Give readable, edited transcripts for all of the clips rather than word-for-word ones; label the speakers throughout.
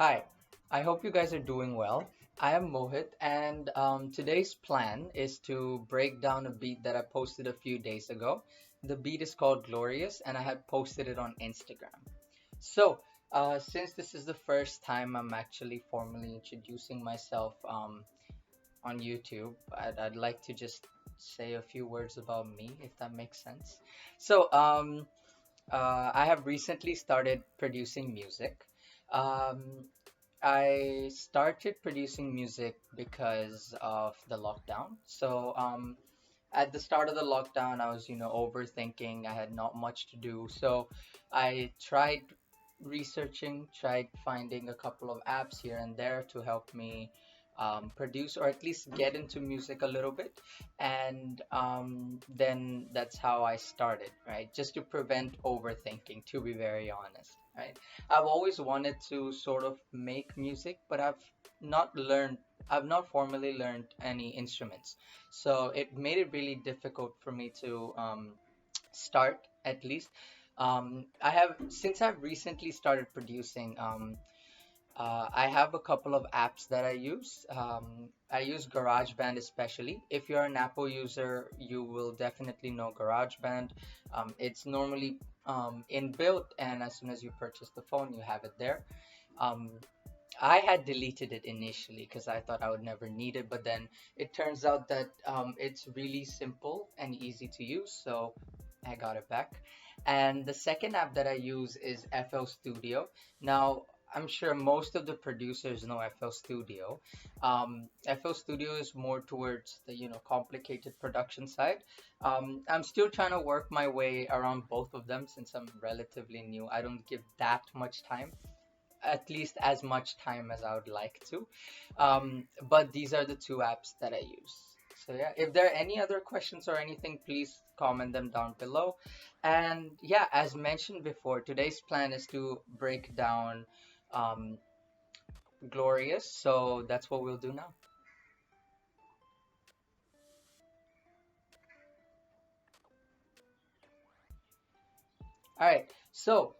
Speaker 1: Hi, I hope you guys are doing well. I am Mohit, and today's plan is to break down a beat that I posted a few days ago. The beat is called Glorious, and I had posted it on Instagram. So, since this is the first time I'm actually formally introducing myself on YouTube, I'd like to just say a few words about me, if that makes sense. So, I have recently started producing music. Um, I started producing music because of the lockdown. So, at the start of the lockdown, I was, overthinking. I had not much to do. So, I tried researching, tried finding a couple of apps here and there to help me produce or at least get into music a little bit. And then that's how I started, right? Just to prevent overthinking, to be very honest, right? I've always wanted to sort of make music, but not learned, I've not formally learned any instruments. So it made it really difficult for me to start at least. Since I've recently started producing, I have a couple of apps that I use. I use GarageBand especially. If you're an Apple user, you will definitely know GarageBand. It's normally inbuilt, and as soon as you purchase the phone, you have it there. Um, I had deleted it initially because I thought I would never need it, but then it turns out that it's really simple and easy to use, so I got it back. And the second app that I use is FL Studio. Now, I'm sure most of the producers know FL Studio. FL Studio is more towards the complicated production side. I'm still trying to work my way around both of them since I'm relatively new. I don't give that much time, at least as much time as I would like to. But these are the two apps that I use. So yeah, if there are any other questions or anything, please comment them down below. And yeah, as mentioned before, today's plan is to break down um, Glorious. So that's what we'll do now. All right. So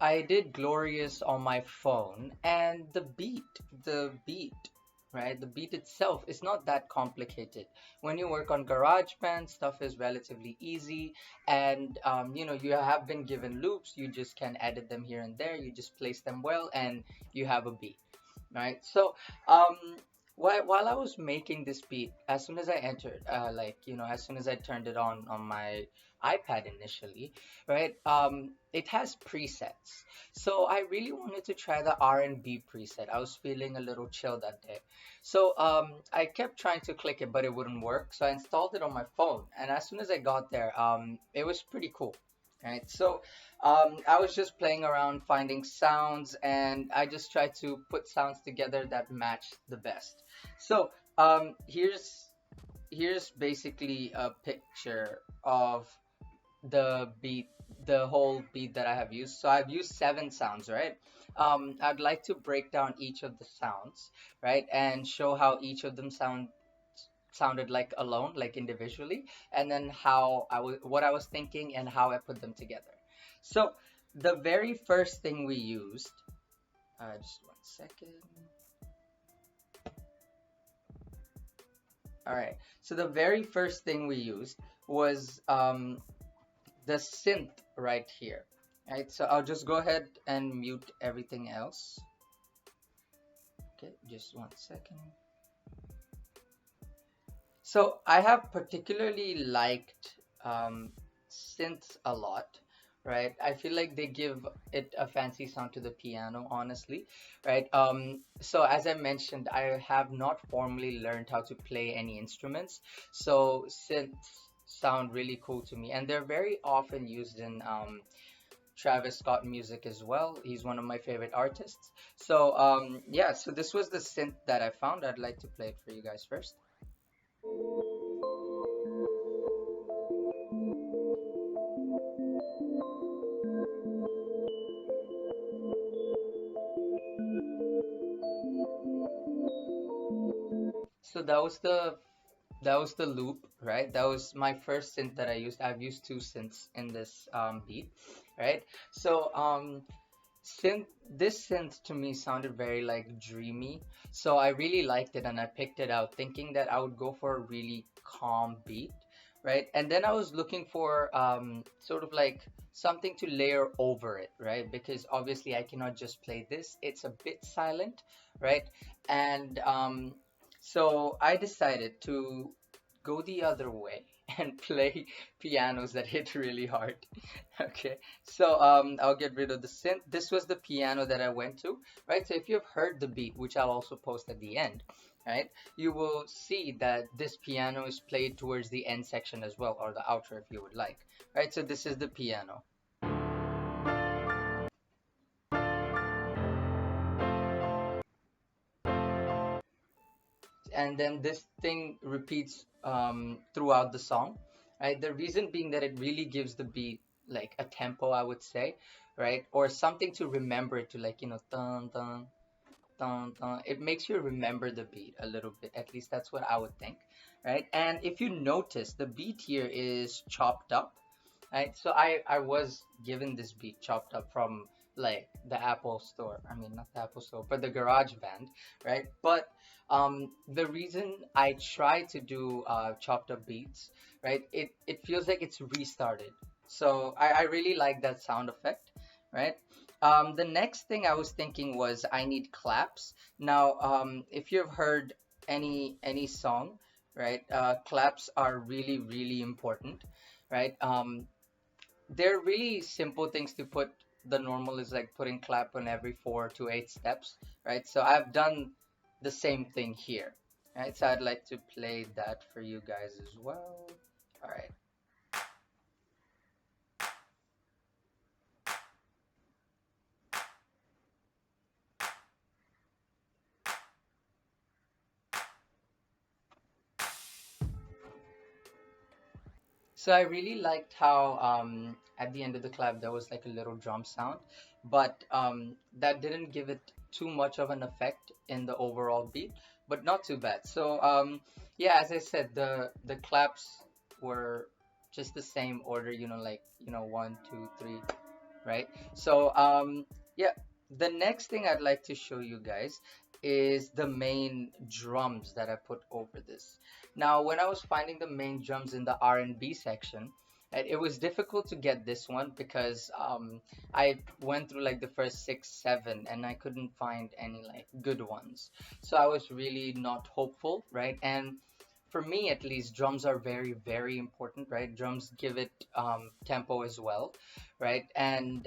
Speaker 1: I did Glorious on my phone, and the beat, right? The beat itself is not that complicated. When you work on GarageBand, stuff is relatively easy, and you have been given loops. You just can edit them here and there. You just place them well, and you have a beat, right? Um, while I was making this beat, as soon as I entered, as soon as I turned it on my iPad initially, right? It has presets. So I really wanted to try the R&B preset. I was feeling a little chill that day. So I kept trying to click it, but it wouldn't work. So I installed it on my phone, and as soon as I got there, it was pretty cool. Right, so I was just playing around finding sounds, and I just tried to put sounds together that match the best. So here's basically a picture of the beat, the whole beat that I have used. So I've used seven sounds, right? I'd like to break down each of the sounds, right, and show how each of them sounded like alone, like individually, and then what I was thinking and how I put them together. So the very first thing we used, just one second. All right. So the very first thing we used was the synth right here. Right. So I'll just go ahead and mute everything else. Okay, just one second. So I have particularly liked synths a lot, right? I feel like they give it a fancy sound to the piano, honestly, right? So as I mentioned, I have not formally learned how to play any instruments, so synths sound really cool to me, and they're very often used in Travis Scott music as well. He's one of my favorite artists. So yeah, so this was the synth that I found. I'd like to play it for you guys first. So that was the loop, right? That was my first synth that I used. I've used two synths in this beat, right? So synth this synth to me sounded very like dreamy, so I really liked it and I picked it out thinking that I would go for a really calm beat, right? And then I was looking for sort of like something to layer over it, right? Because obviously I cannot just play this, it's a bit silent, right? And so I decided to go the other way and play pianos that hit really hard. Okay, so I'll get rid of the synth. This was the piano that I went to, right? So if you've heard the beat, which I'll also post at the end, right, you will see that this piano is played towards the end section as well, or the outro if you would like, right? So this is the piano. And then this thing repeats throughout the song, right? The reason being that it really gives the beat like a tempo, I would say, right? Or something to remember it to, like, dun dun dun dun. It makes you remember the beat a little bit. At least that's what I would think, right? And if you notice, the beat here is chopped up, right? So I was given this beat chopped up from like the Apple store. I mean, not the Apple store, but the Garage Band, right? But the reason I try to do chopped up beats, right? It feels like it's restarted. So I really like that sound effect, right? The next thing I was thinking was I need claps. Now, if you've heard any song, right? Claps are really really important, right? They're really simple things to put. The normal is like putting clap on every 4 to 8 steps, right? So I've done the same thing here, right? So I'd like to play that for you guys as well. All right. So I really liked how at the end of the clap there was like a little drum sound, but that didn't give it too much of an effect in the overall beat, but not too bad. So yeah, as I said, the claps were just the same order, like 1, 2, 3, right? So yeah, the next thing I'd like to show you guys is the main drums that I put over this. Now, when I was finding the main drums in the R&B section, it was difficult to get this one because I went through like the first 6, 7, and I couldn't find any like good ones. So I was really not hopeful, right? And for me at least, drums are very very important, right? Drums give it tempo as well, right? And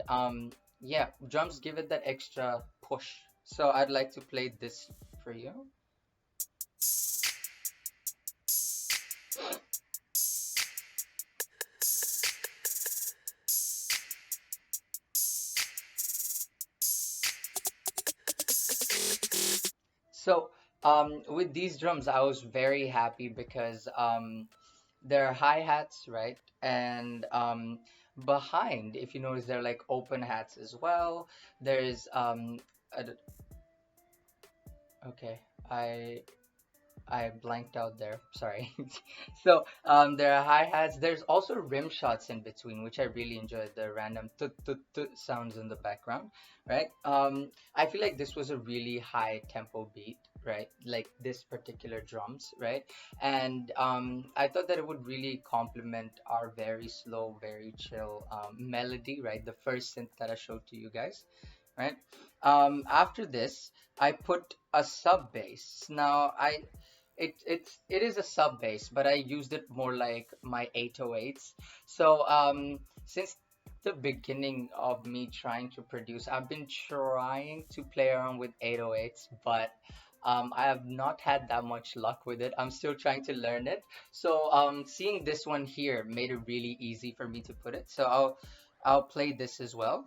Speaker 1: yeah, drums give it that extra push. So I'd like to play this for you. So with these drums I was very happy because they're hi-hats, right? And behind, if you notice, they're like open hats as well. There's a, okay, I blanked out there. Sorry. So there are hi hats. There's also rim shots in between, which I really enjoyed. The random tut tut tut sounds in the background, right? I feel like this was a really high tempo beat, right? Like this particular drums, right? And I thought that it would really complement our very slow, very chill melody, right? The first synth that I showed to you guys, right? After this, I put a sub bass. Now it is a sub bass, but I used it more like my 808s. So since the beginning of me trying to produce, I've been trying to play around with 808s, but I have not had that much luck with it. I'm still trying to learn it. So seeing this one here made it really easy for me to put it. So I'll play this as well.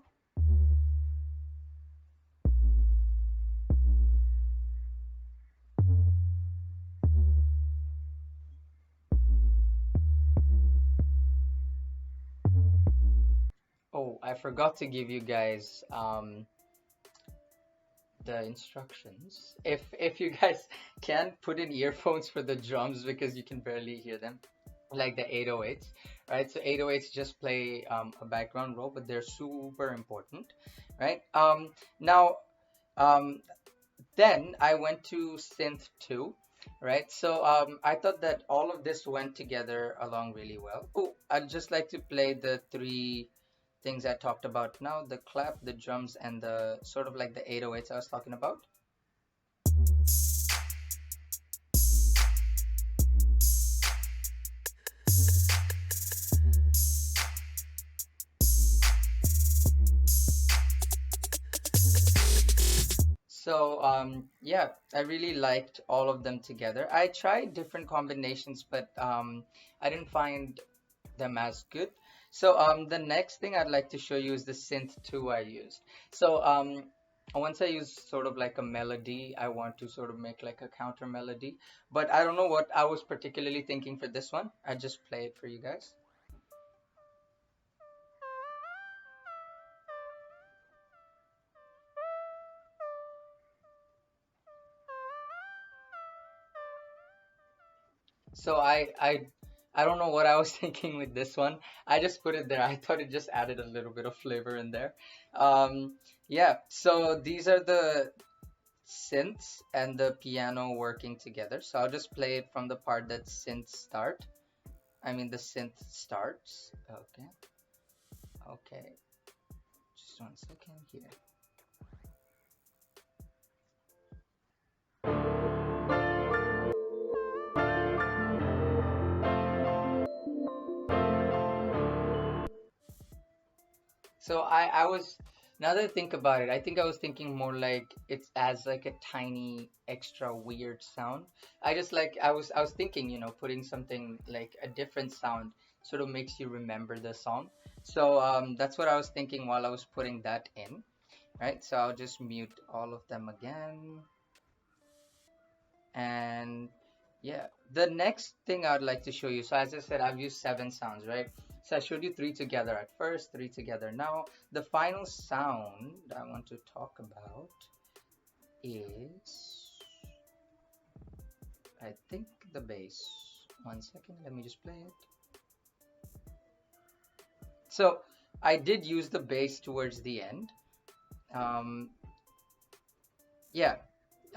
Speaker 1: Oh, I forgot to give you guys the instructions. If you guys can put in earphones for the drums because you can barely hear them. like the 808s, right? So 808s just play a background role, but they're super important, right? Now, um, then I went to synth 2, right? So I thought that all of this went together along really well. Oh, I'd just like to play the three things I talked about now: the clap, the drums, and the sort of like the 808s I was talking about. So yeah, I really liked all of them together. I tried different combinations, but I didn't find them as good. So the next thing I'd like to show you is the synth 2 I used. So once I use sort of like a melody, I want to sort of make like a counter melody, but I don't know what I was particularly thinking for this one. I just play it for you guys. So I don't know what I was thinking with this one. I just put it there. I thought it just added a little bit of flavor in there. Yeah, so these are the synths and the piano working together. So I'll just play it from the part that synths start. I mean the synth starts. Okay. Okay. Just 1 second here. So I was now that I think about it, I think I was thinking more like it's as like a tiny extra weird sound. I was thinking, putting something like a different sound sort of makes you remember the song. So that's what I was thinking while I was putting that in, right? So I'll just mute all of them again. And yeah, the next thing I'd like to show you. So as I said, I've used 7 sounds, right? So I showed you three together at first, three together now. The final sound I want to talk about is, I think, the bass. 1 second, let me just play it. So I did use the bass towards the end. Um, yeah,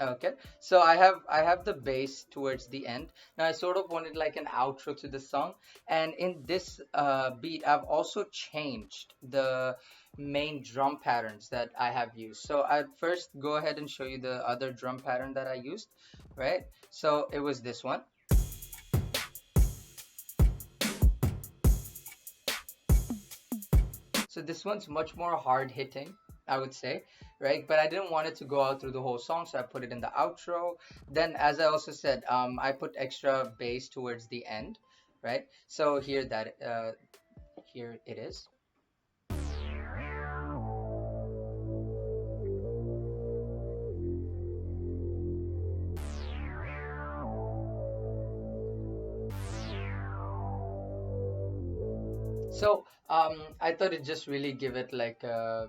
Speaker 1: okay, so I have the bass towards the end. Now I sort of wanted like an outro to the song, and in this beat, I've also changed the main drum patterns that I have used. So I'd first go ahead and show you the other drum pattern that I used, right? So it was this one. So this one's much more hard hitting, I would say, right? But I didn't want it to go out through the whole song, so I put it in the outro. Then, as I also said, I put extra bass towards the end, right? So here it is. So I thought it just really give it like a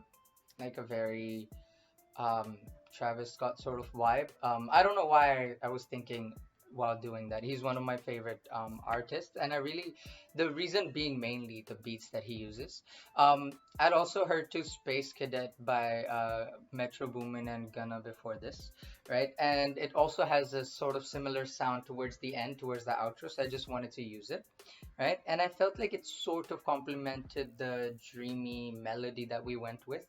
Speaker 1: very um, Travis Scott sort of vibe. I don't know why I was thinking while doing that. He's one of my favorite artists, and the reason being mainly the beats that he uses. I'd also heard to Space Cadet by Metro Boomin and Gunna before this, right? And it also has a sort of similar sound towards the end, towards the outro, so I just wanted to use it, right? And I felt like it sort of complemented the dreamy melody that we went with.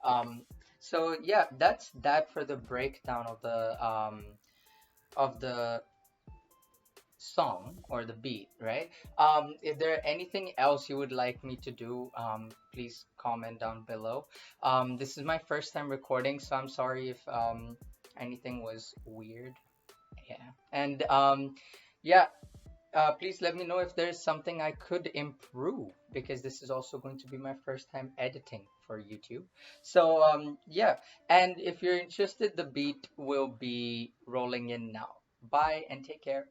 Speaker 1: Um, so yeah, that's that for the breakdown of the song or the beat, right? If there anything else you would like me to do, please comment down below. This is my first time recording, so I'm sorry if anything was weird. Yeah, and yeah, please let me know if there's something I could improve because this is also going to be my first time editing for YouTube. So yeah, and if you're interested, the beat will be rolling in now. Bye and take care.